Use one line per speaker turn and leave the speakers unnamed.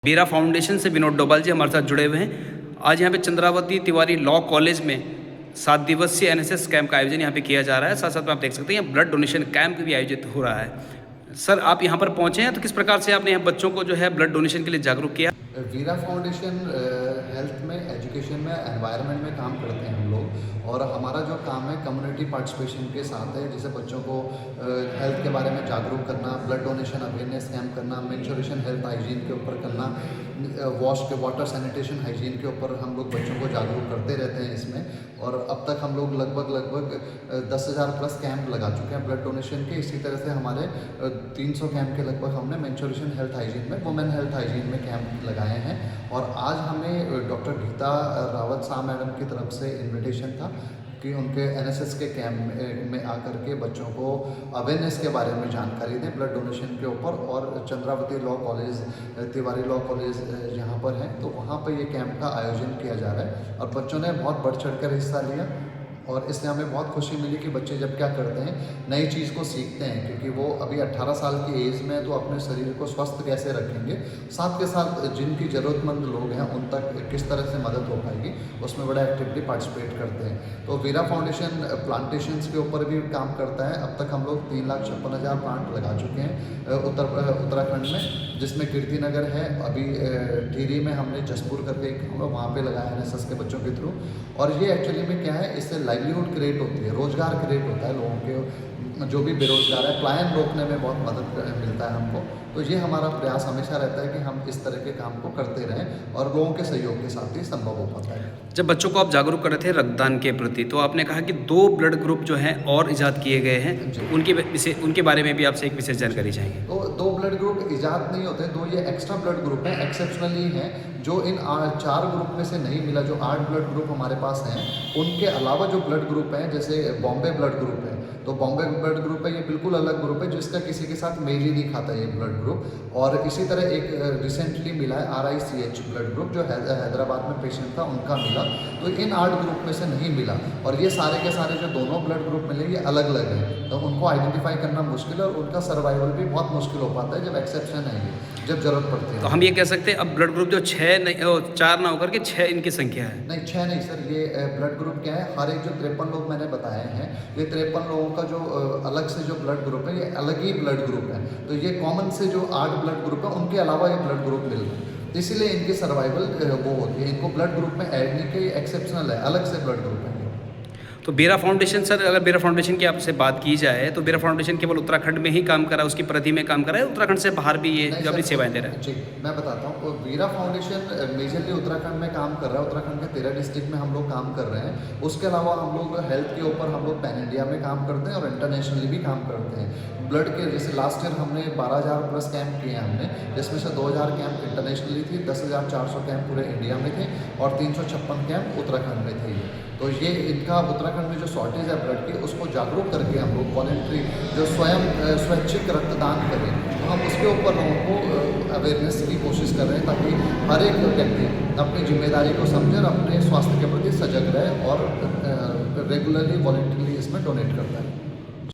वीरा foundation से विनोद डोभाल जी हमारे साथ जुड़े हुए हैं। आज यहाँ पे चंद्रावती तिवारी लॉ कॉलेज में 7 दिवसीय एनएसएस कैंप का आयोजन यहाँ पे किया जा रहा है। साथ साथ में आप देख सकते हैं यहाँ ब्लड डोनेशन कैंप भी आयोजित हो रहा है। सर, आप यहाँ पर पहुँचे हैं तो किस प्रकार से आपने यहाँ बच्चों को जो है ब्लड डोनेशन के लिए जागरूक किया?
वीरा फाउंडेशन हेल्थ में, एजुकेशन में, एनवायरनमेंट में काम करते हैं हम लोग, और हमारा जो काम है कम्युनिटी पार्टिसिपेशन के साथ है। जैसे बच्चों को हेल्थ के बारे में जागरूक करना, ब्लड डोनेशन अवेयरनेस कैंप करना, मेंस्ट्रुएशन हेल्थ हाइजीन के ऊपर करना, वाटर सैनिटेशन हाइजीन के ऊपर हम लोग बच्चों को जागरूक करते रहते हैं इसमें। और अब तक हम लोग लगभग 10,000 प्लस कैंप लगा चुके हैं ब्लड डोनेशन के। इसी तरह से हमारे 300 कैंप के लगभग हमने मेंस्ट्रुएशन हेल्थ हाइजीन में, वुमेन हेल्थ हाइजीन में कैंप लगाए हैं। और आज हमें डॉक्टर गीता रावत शाह मैडम की तरफ से इन्विटेशन था कि उनके एनएसएस के कैंप में आकर के बच्चों को अवेयरनेस के बारे में जानकारी दें ब्लड डोनेशन के ऊपर। और Chandravati law college, Tiwari law college यहाँ पर है, तो वहाँ पर ये कैंप का आयोजन किया जा रहा है और बच्चों ने बहुत बढ़ चढ़ कर हिस्सा लिया। और इससे हमें बहुत खुशी मिली कि बच्चे जब क्या करते हैं, नई चीज़ को सीखते हैं, क्योंकि वो अभी 18 साल की एज में तो अपने शरीर को स्वस्थ कैसे रखेंगे, साथ के साथ जिनकी ज़रूरतमंद लोग हैं उन तक किस तरह से मदद हो पाएगी, उसमें बड़ा एक्टिवली पार्टिसिपेट करते हैं। तो वीरा फाउंडेशन प्लांटेशंस के ऊपर भी काम करता है। अब तक हम लोग 3,56,000 प्लांट लगा चुके हैं उत्तराखंड में, जिसमें कीर्तिनगर है, अभी टिहरी में हमने जसपुर करके एक वहाँ पे लगाया एनएसएस के बच्चों के थ्रू। और ये एक्चुअली में क्या है, इससे लाइवलीहुड क्रिएट होती है, रोज़गार क्रिएट होता है लोगों के, जो भी बेरोजगार है, पलायन रोकने में बहुत मदद मिलता है हमको। तो ये हमारा प्रयास हमेशा रहता है कि हम इस तरह के काम को करते रहें और लोगों के सहयोग के साथ ही संभव हो पाता है।
जब बच्चों को आप जागरूक कर रहे थे रक्तदान के प्रति, तो आपने कहा कि 2 ब्लड ग्रुप जो हैं और इजाद किए गए हैं, उनके बारे में भी आपसे एक विशेष जानकारी चाहिए।
तो 2 ब्लड ग्रुप इजाद नहीं होते, 2 ये एक्स्ट्रा ब्लड ग्रुप हैं, एक्सेप्शनली हैं, जो इन 4 ग्रुप में से नहीं मिला। जो 8 ब्लड ग्रुप हमारे पास हैं, उनके अलावा जो ब्लड ग्रुप हैं, जैसे बॉम्बे ब्लड ग्रुप है, तो बॉम्बे ब्लड ग्रुप है, ये बिल्कुल अलग ग्रुप है जिसका किसी के साथ मेल ही नहीं खाता ये ब्लड ग्रुप। और इसी तरह एक रिसेंटली मिला है RICH ब्लड ग्रुप, जो हैदराबाद में पेशेंट था उनका मिला। तो इन 8 ग्रुप में से नहीं मिला, और ये सारे के सारे जो दोनों ब्लड ग्रुप मिले ये अलग अलग हैं, तो उनको आइडेंटिफाई करना मुश्किल है और उनका सर्वाइवल भी बहुत मुश्किल हो पाता है जब एक्सेप्शन है, ये जब जरूरत पड़ती है।
तो हम ये कह सकते हैं अब ब्लड ग्रुप जो 4 ना होकर के 6 इनकी संख्या है?
नहीं, 6 नहीं सर, ये ब्लड ग्रुप क्या है, हर एक जो 53 लोग मैंने बताए हैं, ये 53 लोगों का जो अलग से जो ब्लड ग्रुप है, ये अलग ही ब्लड ग्रुप है। तो ये कॉमन से जो 8 ब्लड ग्रुप है उनके अलावा ये ब्लड ग्रुप मिल रहा है, तो इसीलिए इनकी सर्वाइवल वो होती है। इनको ब्लड ग्रुप में ऐड नहीं किया, एक्सेप्शनल है, अलग से ब्लड ग्रुप है।
तो वीरा फाउंडेशन, सर अगर वीरा फाउंडेशन की आपसे बात की जाए तो वीरा फाउंडेशन केवल उत्तराखंड में ही काम कर रहा है, उसकी परिधि में काम कर रहा है, उत्तराखंड से बाहर भी ये जो अपनी सेवाएं दे रहा है?
जी, मैं बताता हूँ। वीरा फाउंडेशन मेजरली उत्तराखंड में काम कर रहा है, उत्तराखंड के 13 डिस्ट्रिक्ट में हम लोग काम कर रहे हैं। उसके अलावा हम लोग हेल्थ के ऊपर हम लोग पैन इंडिया में काम करते हैं और इंटरनेशनली भी काम करते हैं। ब्लड के जैसे लास्ट ईयर हमने 12,000 प्लस कैंप किए हैं हमने, जिसमें से 2,000 कैंप इंटरनेशनली थी, 10,400 कैंप पूरे इंडिया में थे और 356 कैंप उत्तराखंड में थे। तो ये इनका उत्तराखंड में जो शॉर्टेज है ब्लड की, उसको जागरूक करके हम लोग वॉलेंट्री जो स्वयं स्वैच्छिक रक्तदान करें, तो हम उसके ऊपर लोगों को अवेयरनेस की कोशिश कर रहे हैं, ताकि हर एक व्यक्ति अपनी जिम्मेदारी को समझे और अपने स्वास्थ्य के प्रति सजग रहे और रेगुलरली वॉलेंट्रीली इसमें डोनेट करता है।